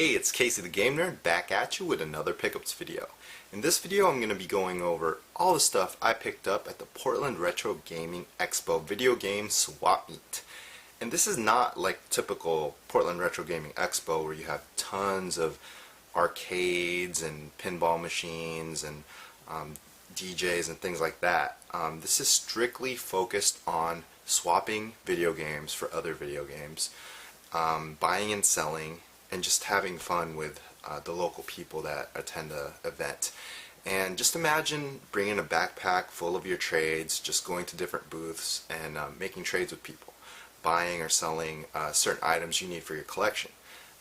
Hey, it's Casey the Game Nerd back at you with another pickups video. In this video I'm going to be going over all the stuff I picked up at the Portland Retro Gaming Expo video game swap meet. And this is not like typical Portland Retro Gaming Expo where you have tons of arcades and pinball machines and DJs and things like that. This is strictly focused on swapping video games for other video games, buying and selling, and just having fun with the local people that attend the event. And just imagine bringing a backpack full of your trades, just going to different booths and making trades with people, buying or selling certain items you need for your collection.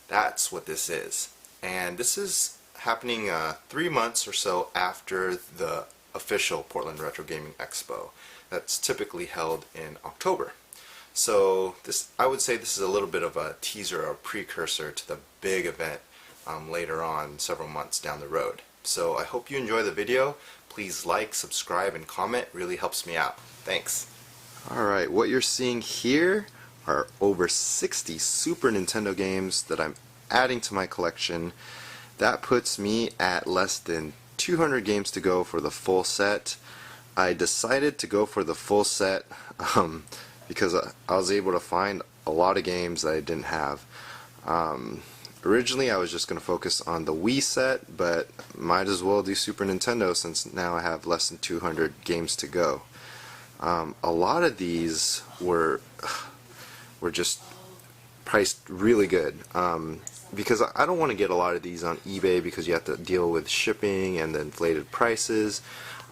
That's what this is. And this is happening 3 months or so after the official Portland Retro Gaming Expo that's typically held in October. So I would say this is a little bit of a teaser or precursor to the big event later on, several months down the road. So I hope you enjoy the video. Please like, subscribe, and comment. It really helps me out. Thanks. Alright, what you're seeing here are over 60 Super Nintendo games that I'm adding to my collection. That puts me at less than 200 games to go for the full set. I decided to go for the full set because I was able to find a lot of games that I didn't have. Originally I was just going to focus on the Wii set, but might as well do Super Nintendo since now I have less than 200 games to go. A lot of these were just priced really good, because I don't want to get a lot of these on eBay because you have to deal with shipping and the inflated prices.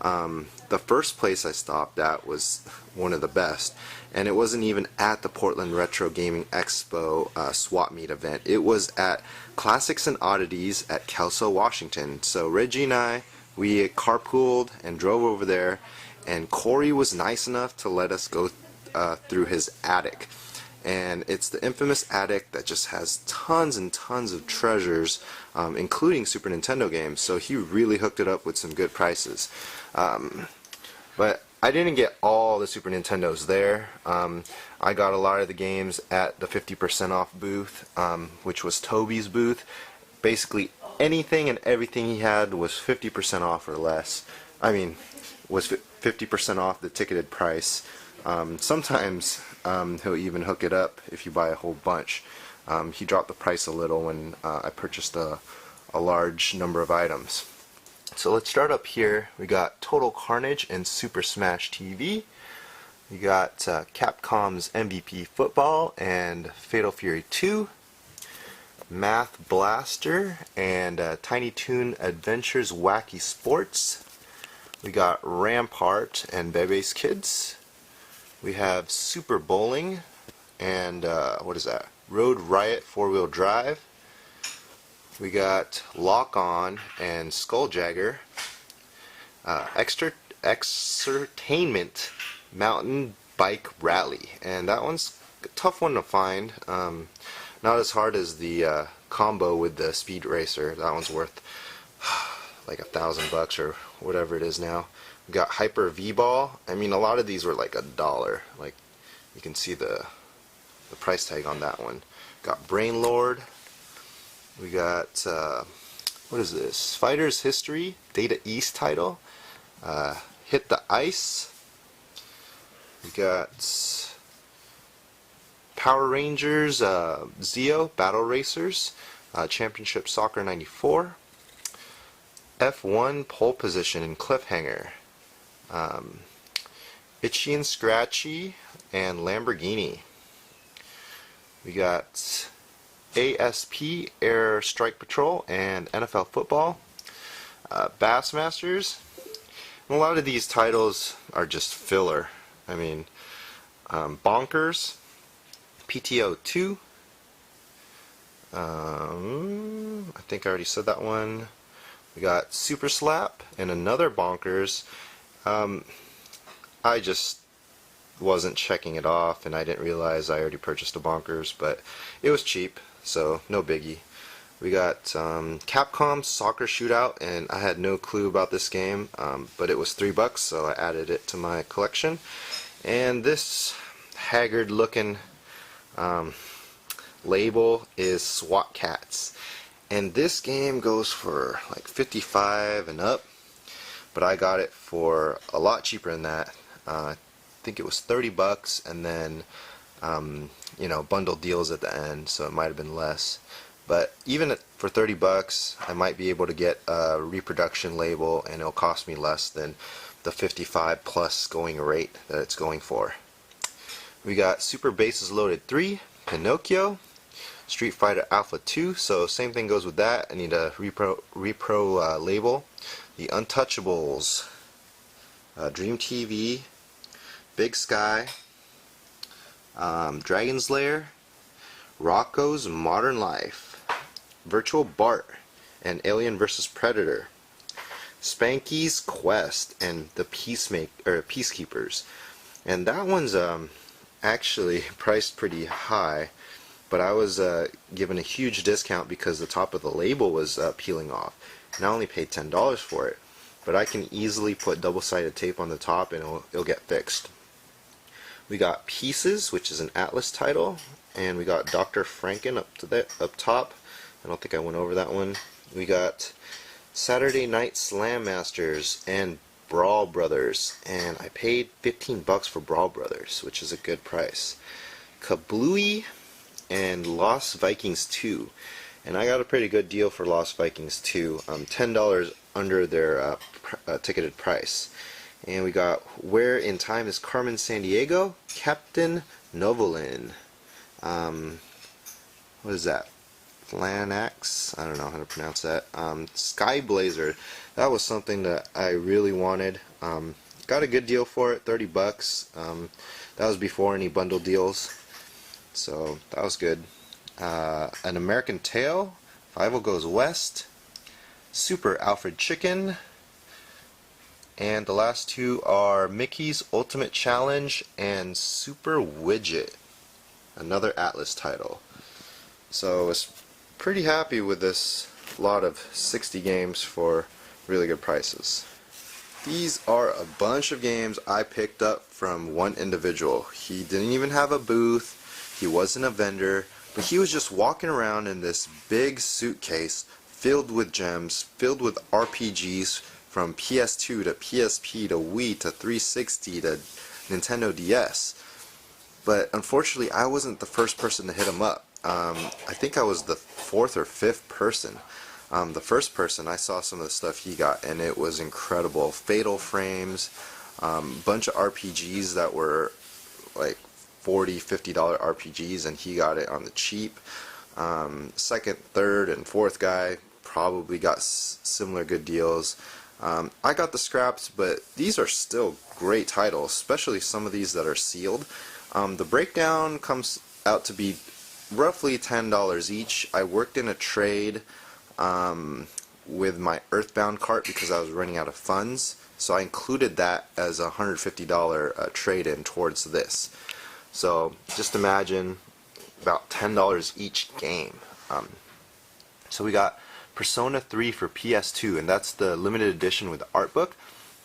The first place I stopped at was one of the best, and it wasn't even at the Portland Retro Gaming Expo swap meet event. It was at Classics and Oddities at Kelso, Washington. So Reggie and I, we carpooled and drove over there, and Corey was nice enough to let us go through his attic. And it's the infamous attic that just has tons and tons of treasures, including Super Nintendo games, so he really hooked it up with some good prices. But I didn't get all the Super Nintendos there. I got a lot of the games at the 50% off booth, which was Toby's booth. Basically anything and everything he had was 50% off or less. I mean, was 50% off the ticketed price. Sometimes he'll even hook it up if you buy a whole bunch. He dropped the price a little when I purchased a large number of items. So let's start up here. We got Total Carnage and Super Smash TV. We got Capcom's MVP Football and Fatal Fury 2. Math Blaster and Tiny Toon Adventures Wacky Sports. We got Rampart and Bebe's Kids. We have Super Bowling and what is that? Road Riot 4-wheel drive. We got Lock On and Skulljagger. Exertainment Mountain Bike Rally, and that one's a tough one to find. Not as hard as the combo with the Speed Racer. That one's worth like $1,000 or whatever it is now. We got Hyper V-Ball. I mean, a lot of these were like $1. Like, you can see the price tag on that one. Got Brain Lord. We got what is this? Fighter's History Data East title. Hit the Ice. We got Power Rangers Zeo Battle Racers Championship Soccer 94. F1 Pole Position and Cliffhanger. Itchy and Scratchy and Lamborghini. We got ASP Air Strike Patrol and NFL Football. Bassmasters. And a lot of these titles are just filler. I mean, Bonkers, PTO 2. I think I already said that one. We got Super Slap and another Bonkers. I just wasn't checking it off and I didn't realize I already purchased a Bonkers, but it was cheap, so no biggie. We got Capcom Soccer Shootout, and I had no clue about this game, but it was $3, so I added it to my collection. And this haggard looking label is SWAT Cats. And this game goes for like 55 and up, but I got it for a lot cheaper than that. I think it was 30 bucks, and then you know, bundle deals at the end, so it might have been less. But even for 30 bucks, I might be able to get a reproduction label, and it'll cost me less than the 55 plus going rate that it's going for. We got Super Bases Loaded 3, Pinocchio, Street Fighter Alpha 2, so same thing goes with that. I need a repro label. The Untouchables, Dream TV, Big Sky, Dragon's Lair, Rocco's Modern Life, Virtual Bart, and Alien vs. Predator, Spanky's Quest, and the Peacekeepers. And that one's actually priced pretty high, but I was given a huge discount because the top of the label was peeling off, and I only paid $10 for it. But I can easily put double-sided tape on the top, and it'll get fixed. We got Pieces, which is an Atlas title, and we got Dr. Franken up top. I don't think I went over that one. We got Saturday Night Slam Masters and Brawl Brothers, and I paid 15 bucks for Brawl Brothers, which is a good price. Kablooey and Lost Vikings 2, and I got a pretty good deal for Lost Vikings 2, $10 under their ticketed price. And we got Where in Time is Carmen Sandiego, Captain Novolin. What is that? Flanax? I don't know how to pronounce that. Sky Blazer. That was something that I really wanted. Got a good deal for it, 30 bucks. That was before any bundle deals, so that was good. An American Tail, Fievel Goes West, Super Alfred Chicken, and the last two are Mickey's Ultimate Challenge and Super Widget, another Atlas title. So I was pretty happy with this lot of 60 games for really good prices. These are a bunch of games I picked up from one individual. He didn't even have a booth, he wasn't a vendor, but he was just walking around in this big suitcase filled with gems, filled with RPGs from PS2 to PSP to Wii to 360 to Nintendo DS. But unfortunately, I wasn't the first person to hit him up. I think I was the fourth or fifth person. The first person, I saw some of the stuff he got, and it was incredible. Fatal Frames, bunch of RPGs that were like $40, $50 RPGs, and he got it on the cheap. Second, third, and fourth guy probably got similar good deals. I got the scraps, but these are still great titles, especially some of these that are sealed. The breakdown comes out to be roughly $10 each. I worked in a trade with my Earthbound cart because I was running out of funds, so I included that as a $150 trade-in towards this. So just imagine about $10 each game. So we got Persona 3 for PS2, and that's the limited edition with the art book.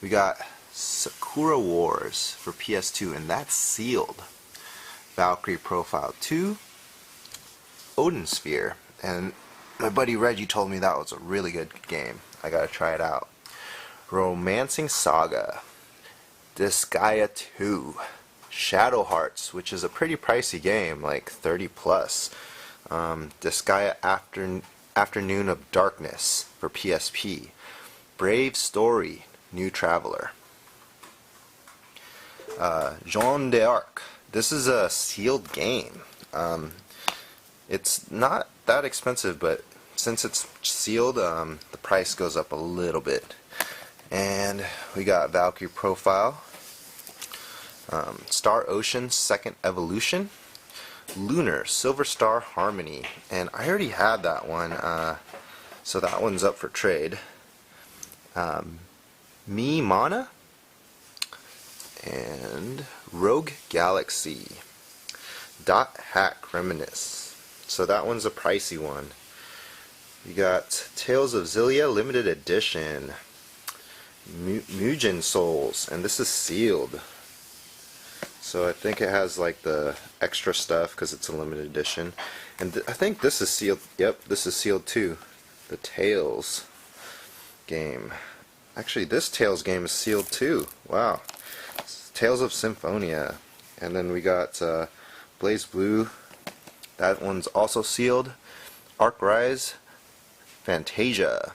We got Sakura Wars for PS2, and that's sealed. Valkyrie Profile 2, Odin Sphere, and my buddy Reggie told me that was a really good game. I gotta try it out. Romancing Saga, Disgaea 2, Shadow Hearts, which is a pretty pricey game, like 30 plus. Disgaea Afternoon of Darkness for PSP. Brave Story, New Traveler. Jeanne d'Arc. This is a sealed game. It's not that expensive, but since it's sealed, the price goes up a little bit. And we got Valkyrie Profile, Star Ocean Second Evolution, Lunar Silver Star Harmony, and I already had that one, so that one's up for trade. Me Mana and Rogue Galaxy. Dot Hack Reminisce. So that one's a pricey one. We got Tales of Xillia Limited Edition. Mugen Souls, and this is sealed. So I think it has like the extra stuff because it's a limited edition. And I think this is sealed. Yep, this is sealed too. the Tales game. Actually, this Tales game is sealed too. Wow. It's Tales of Symphonia. And then we got Blaze Blue. That one's also sealed. Arc Rise, Fantasia,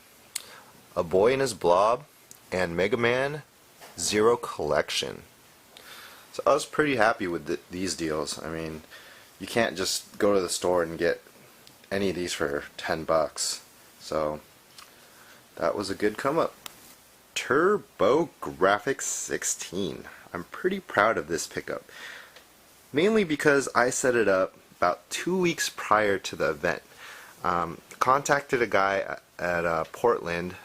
A Boy and His Blob, and Mega Man Zero Collection. So I was pretty happy with these deals. I mean, you can't just go to the store and get any of these for 10 bucks. So that was a good come up. TurboGrafx 16. I'm pretty proud of this pickup. Mainly because I set it up about 2 weeks prior to the event. Contacted a guy at Portland.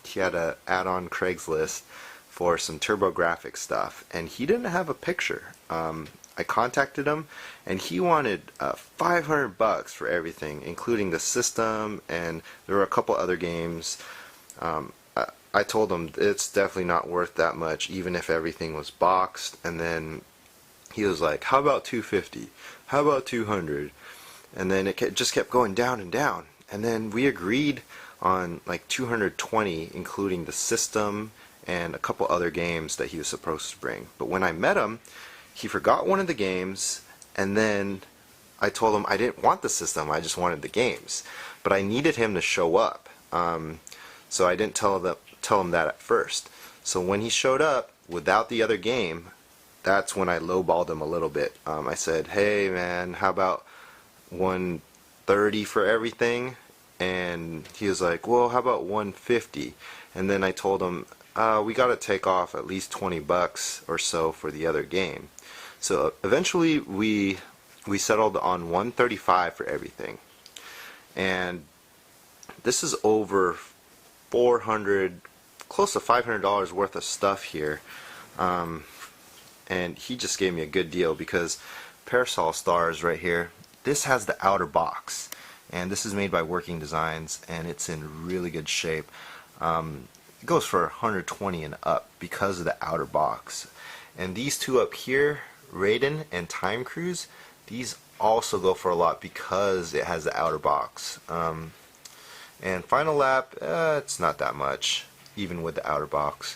He had an ad on Craigslist for some TurboGrafx stuff, and he didn't have a picture. I contacted him, and he wanted 500 bucks for everything, including the system, and there were a couple other games. I told him it's definitely not worth that much, even if everything was boxed. And then he was like, "How about 250? How about 200?" And then it just kept going down and down. And then we agreed on like 220, including the system and a couple other games that he was supposed to bring. But when I met him, he forgot one of the games, and then I told him I didn't want the system, I just wanted the games. But I needed him to show up, so I didn't tell him that at first. So when he showed up without the other game, that's when I lowballed him a little bit. I said, "Hey man, how about 130 for everything?" And he was like, "Well, how about 150? And then I told him, we got to take off at least 20 bucks or so for the other game. So eventually we settled on 135 for everything. And this is over 400, close to $500 worth of stuff here. And he just gave me a good deal because Parasol Stars right here, this has the outer box. And this is made by Working Designs, and it's in really good shape. It goes for 120 and up because of the outer box. And these two up here, Raiden and Time Cruise, these also go for a lot because it has the outer box. And Final Lap, it's not that much, even with the outer box.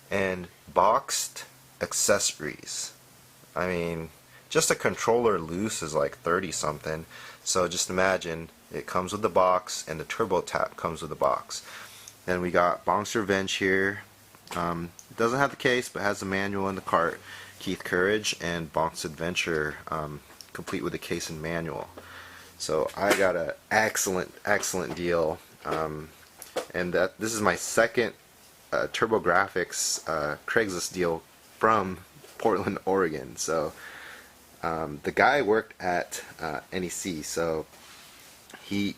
And boxed accessories. I mean, just a controller loose is like 30 something. So just imagine, it comes with the box, and the Turbo Tap comes with the box. Then we got Bonk's Revenge here. It doesn't have the case, but has the manual and the cart. Keith Courage and Bonk's Adventure, complete with the case and manual. So I got an excellent deal. And this is my second TurboGrafx Craigslist deal from Portland, Oregon. So the guy worked at NEC, so he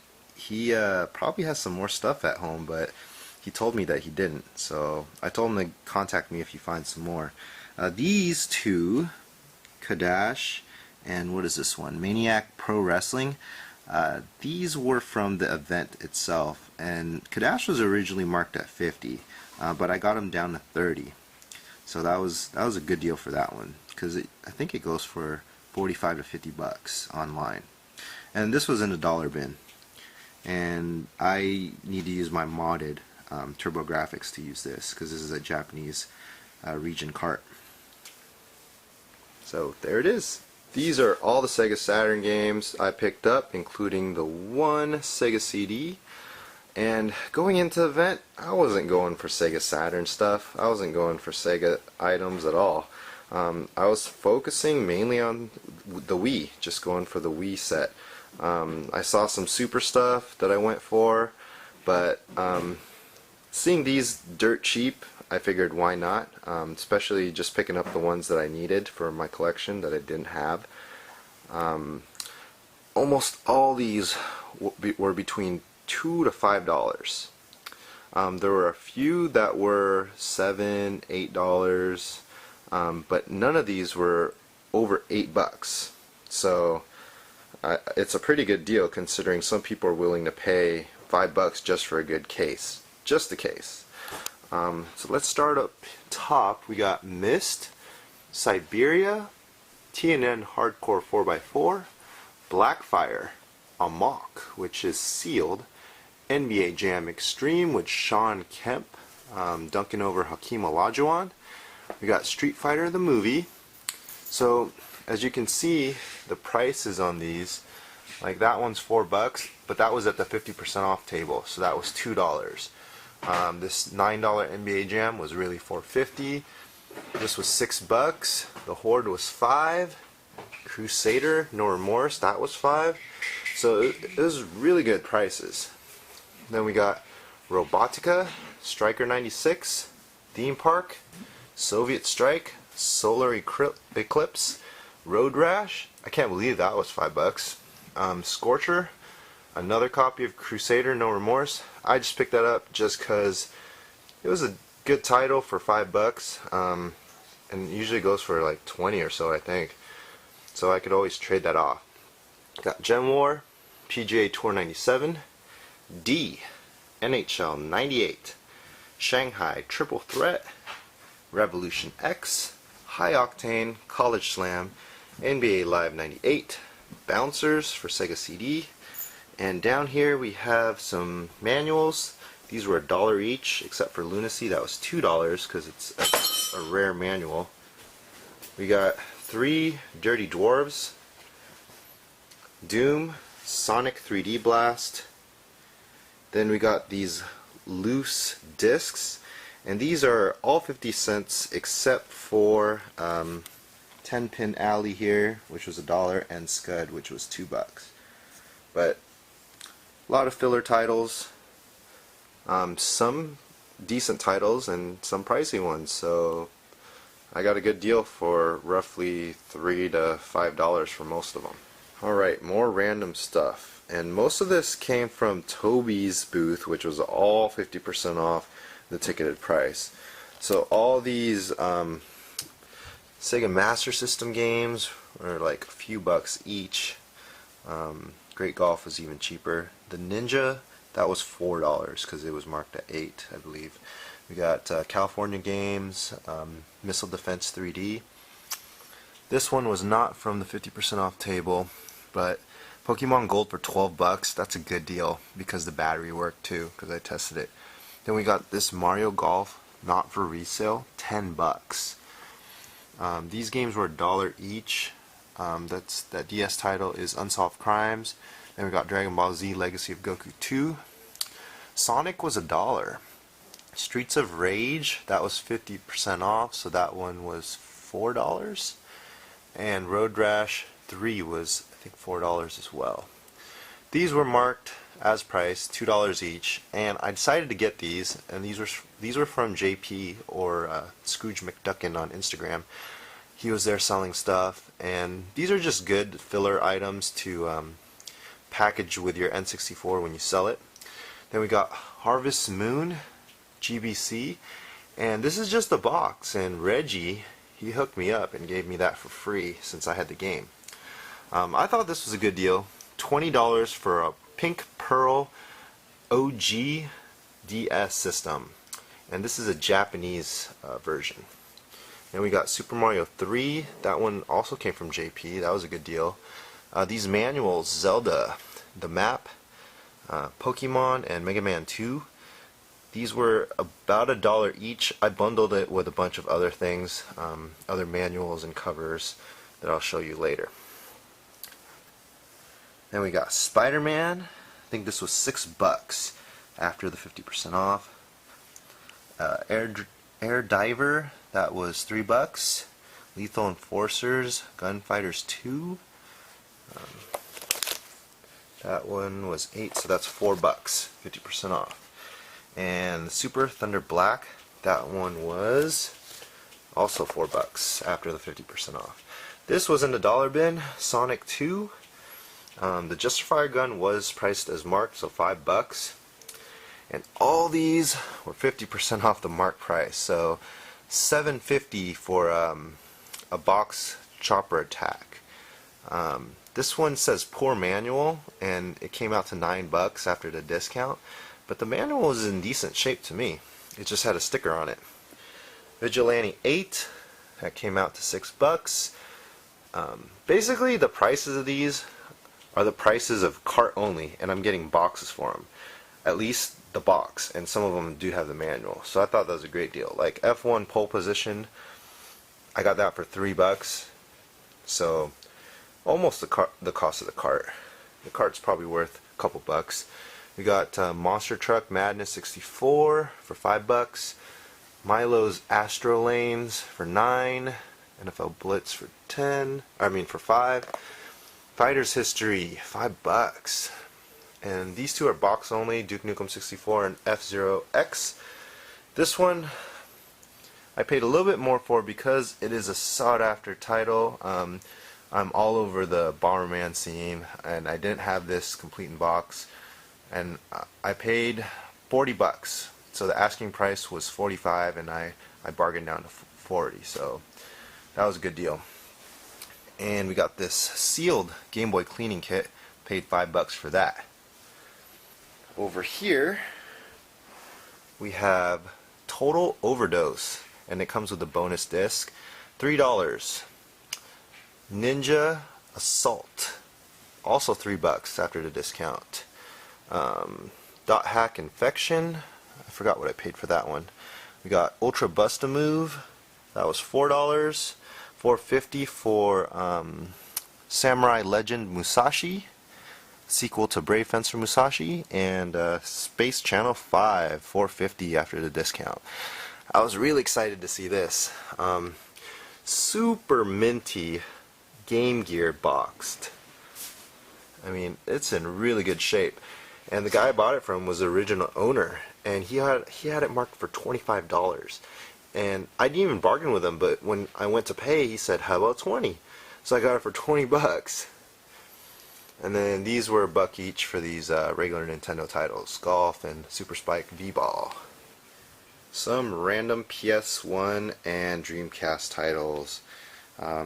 probably has some more stuff at home, but he told me that he didn't. So I told him to contact me if he finds some more. These two, Kadash and what is this one, Maniac Pro Wrestling, these were from the event itself, and Kadash was originally marked at 50, but I got him down to 30. So that was a good deal for that one, because I think it goes for 45 to 50 bucks online. And this was in a dollar bin, and I need to use my modded TurboGrafx to use this, because this is a Japanese region cart. So there it is. These are all the Sega Saturn games I picked up, including the one Sega CD. And going into the event, I wasn't going for Sega Saturn stuff. I wasn't going for Sega items at all. I was focusing mainly on the Wii, just going for the Wii set. I saw some Super stuff that I went for, but seeing these dirt cheap, I figured why not, especially just picking up the ones that I needed for my collection that I didn't have. Almost all these were between $2 to $5. There were a few that were $7, $8, but none of these were over $8. So it's a pretty good deal, considering some people are willing to pay $5 just for a good case, just a case. So let's start up top. We got Myst, Siberia, TNN Hardcore 4x4, Blackfire, Amok, which is sealed, NBA Jam Extreme with Sean Kemp dunking over Hakeem Olajuwon. We got Street Fighter the movie. So as you can see, the prices on these, like that one's $4, but that was at the 50% off table, so that was $2. This $9 NBA Jam was really $4.50. This was $6. The Horde was $5. Crusader No Remorse, that was $5. So it was really good prices. Then we got Robotica, Striker 96, Theme Park, Soviet Strike, Solar Eclipse, Road Rash. I can't believe that was $5. Scorcher, another copy of Crusader No Remorse. I just picked that up just because it was a good title for $5, and it usually goes for like 20 or so, I think. So I could always trade that off. Got Gen War, PGA Tour 97, D, NHL 98, Shanghai Triple Threat, Revolution X, High Octane, College Slam, NBA Live 98, Bouncers for Sega CD, and down here we have some manuals. These were $1 each, except for Lunacy, that was $2 because it's a rare manual. We got 3 Dirty Dwarves, Doom, Sonic 3D Blast. Then we got these loose discs, and these are all 50 cents except for 10-Pin Alley here, which was $1, and Scud, which was $2. But a lot of filler titles, some decent titles, and some pricey ones. So I got a good deal for roughly $3 to $5 for most of them. Alright, more random stuff. And most of this came from Toby's booth, which was all 50% off the ticketed price. So all these Sega Master System games were like a few bucks each. Great Golf was even cheaper. The Ninja, that was $4 because it was marked at 8, I believe. We got California Games, Missile Defense 3D. This one was not from the 50% off table, but Pokemon Gold for $12. That's a good deal because the battery worked too, because I tested it. Then we got this Mario Golf, not for resale, $10. These games were $1 each. That DS title is Unsolved Crimes. Then we got Dragon Ball Z Legacy of Goku 2. Sonic was $1. Streets of Rage, that was 50% off, so that one was $4. And Road Rash 3 was, I think, $4 as well. These were marked as priced, $2 each, and I decided to get these, and these were from JP, or Scrooge McDuckin on Instagram. He was there selling stuff, and these are just good filler items to package with your N64 when you sell it. Then we got Harvest Moon GBC, and this is just a box, and Reggie, he hooked me up and gave me that for free since I had the game. I thought this was a good deal. $20 for a Pink Pearl OG DS system, and this is a Japanese version. And we got Super Mario 3. That one also came from JP. That was a good deal. These manuals, Zelda, the map, Pokemon, and Mega Man 2. These were about $1 each. I bundled it with a bunch of other things, other manuals and covers that I'll show you later. Then we got Spider-Man. I think this was $6 after the 50% off. Air Diver, that was $3. Lethal Enforcers, Gunfighters 2. That one was $8, so that's $4, 50% off. And Super Thunder Black, that one was also $4 after the 50% off. This was in the dollar bin. Sonic 2. The Justifier gun was priced as marked, so $5. And all these were 50% off the mark price, so $7.50 for a box chopper attack. This one says poor manual, and it came out to $9 after the discount, but the manual was in decent shape to me. It just had a sticker on it. Vigilante 8, that came out to $6. Basically, the prices of these are the prices of cart only, and I'm getting boxes for them. at least the box, and some of them do have the manual. So I thought that was a great deal. Like F1 pole position, I got that for $3. So almost the cost of the cart. The cart's probably worth a couple bucks. We got Monster Truck Madness 64 for $5. Milo's Astro Lanes for $9. NFL Blitz for for $5. Fighter's History, $5. And these two are box only, Duke Nukem 64 and F-Zero X. This one I paid a little bit more for because it is a sought after title. I'm all over the Bomberman scene, and I didn't have this complete in box, and I paid $40. So the asking price was $45, and I bargained down to $40, so that was a good deal. And we got this sealed Game Boy cleaning kit, paid $5 for that. Over here we have Total Overdose, and it comes with a bonus disc, $3. Ninja Assault, also $3 after the discount. Dot Hack Infection, I forgot what I paid for that one. We got Ultra Bust-A-Move, that was $4. $4.50 for Samurai Legend Musashi, sequel to Brave Fencer Musashi, and Space Channel 5, $4.50 after the discount. I was really excited to see this. Super minty Game Gear boxed. I mean, it's in really good shape. And the guy I bought it from was the original owner, and he had it marked for $25. And I didn't even bargain with him, but when I went to pay, he said, "How about 20?" So I got it for $20. And then these were $1 each for these regular Nintendo titles, Golf and Super Spike V-Ball. Some random PS1 and Dreamcast titles. A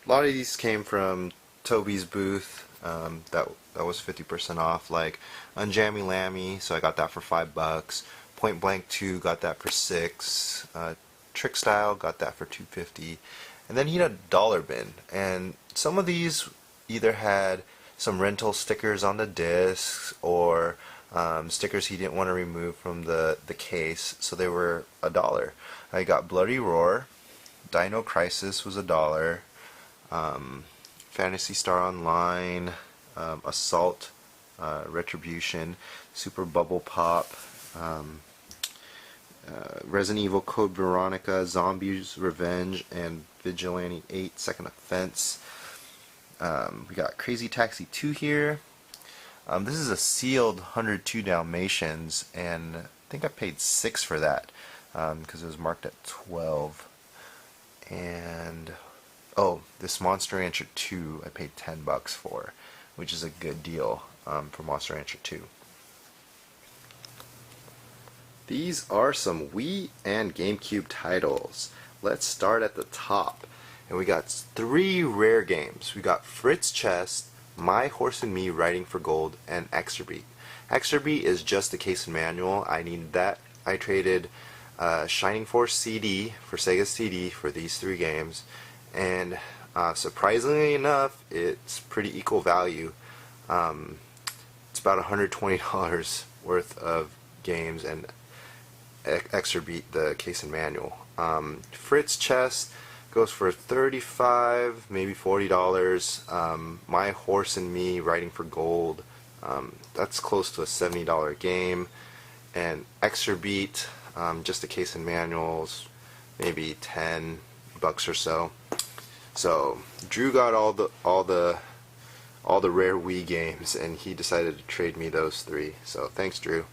lot of these came from Toby's booth. That was 50% off, like Unjammy Lammy, so I got that for $5. Point Blank 2, got that for $6. Trick Style, got that for $2.50. And then he had a dollar bin, and some of these either had some rental stickers on the discs or stickers he didn't want to remove from the case, so they were $1. I got Bloody Roar, Dino Crisis was $1. Phantasy Star Online, Assault, Retribution, Super Bubble Pop, Resident Evil Code Veronica, Zombies Revenge, and Vigilante 8 Second Offense. We got Crazy Taxi 2 here. This is a sealed 102 Dalmatians, and I think I paid $6 for that because it was marked at $12. And oh, this Monster Rancher 2 I paid $10 for, which is a good deal for Monster Rancher 2. These are some Wii and GameCube titles. Let's start at the top. And we got 3 rare games. We got Fritz Chess, My Horse and Me Riding for Gold, and Extra-Beat. Extra-Beat is just the case and manual. I needed that. I traded Shining Force CD for Sega CD for these 3 games. And surprisingly enough, it's pretty equal value. It's about $120 worth of games, and Extra-Beat the case and manual. Fritz Chess goes for $35, maybe $40. My Horse and Me Riding for Gold, that's close to a $70 game. And Extra-Beat, just the case and manuals, maybe $10 or so. So Drew got all the rare Wii games, and he decided to trade me those 3. So thanks, Drew.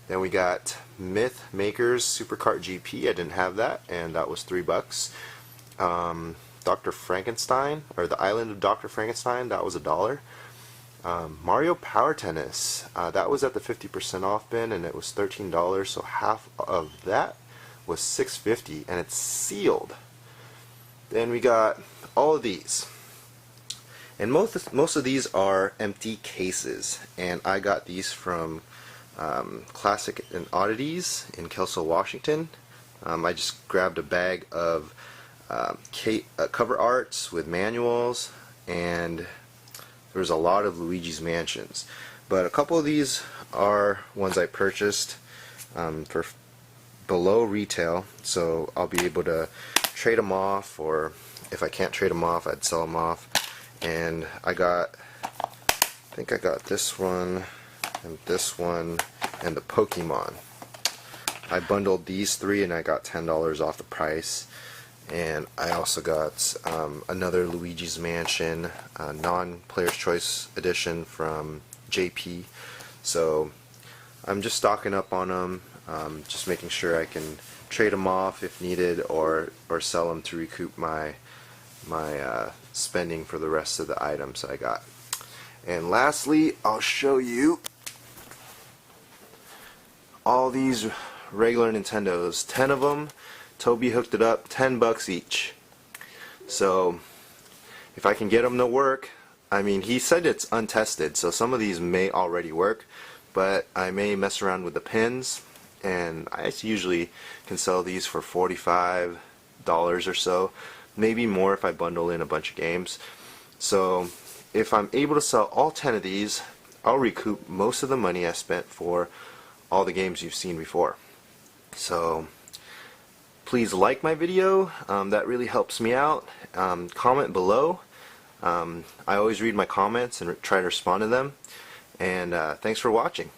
Then we got Myth Makers Super Kart GP. I didn't have that, and that was $3. Dr. Frankenstein, or the Island of Dr. Frankenstein, that was $1. Mario Power Tennis, that was at the 50% off bin, and it was $13, so half of that was $6.50, and it's sealed. Then we got all of these, and most of these are empty cases, and I got these from Classic and Oddities in Kelso, Washington. I just grabbed a bag of cover arts with manuals, and there was a lot of Luigi's Mansions. But a couple of these are ones I purchased for below retail, so I'll be able to trade them off, or if I can't trade them off, I'd sell them off. And I think I got this one and this one and the Pokemon. I bundled these three and I got $10 off the price. And I also got another Luigi's Mansion non-Player's Choice edition from JP. So I'm just stocking up on them, just making sure I can trade them off if needed, or sell them to recoup my spending for the rest of the items I got. And lastly, I'll show you all these regular Nintendos. 10 of them. Toby hooked it up, $10 each. So if I can get them to work, I mean, he said it's untested, so some of these may already work, but I may mess around with the pins, and I usually can sell these for $45 or so, maybe more if I bundle in a bunch of games. So if I'm able to sell all 10 of these, I'll recoup most of the money I spent for all the games you've seen before. So please like my video, that really helps me out. Comment below. I always read my comments and try to respond to them. And thanks for watching.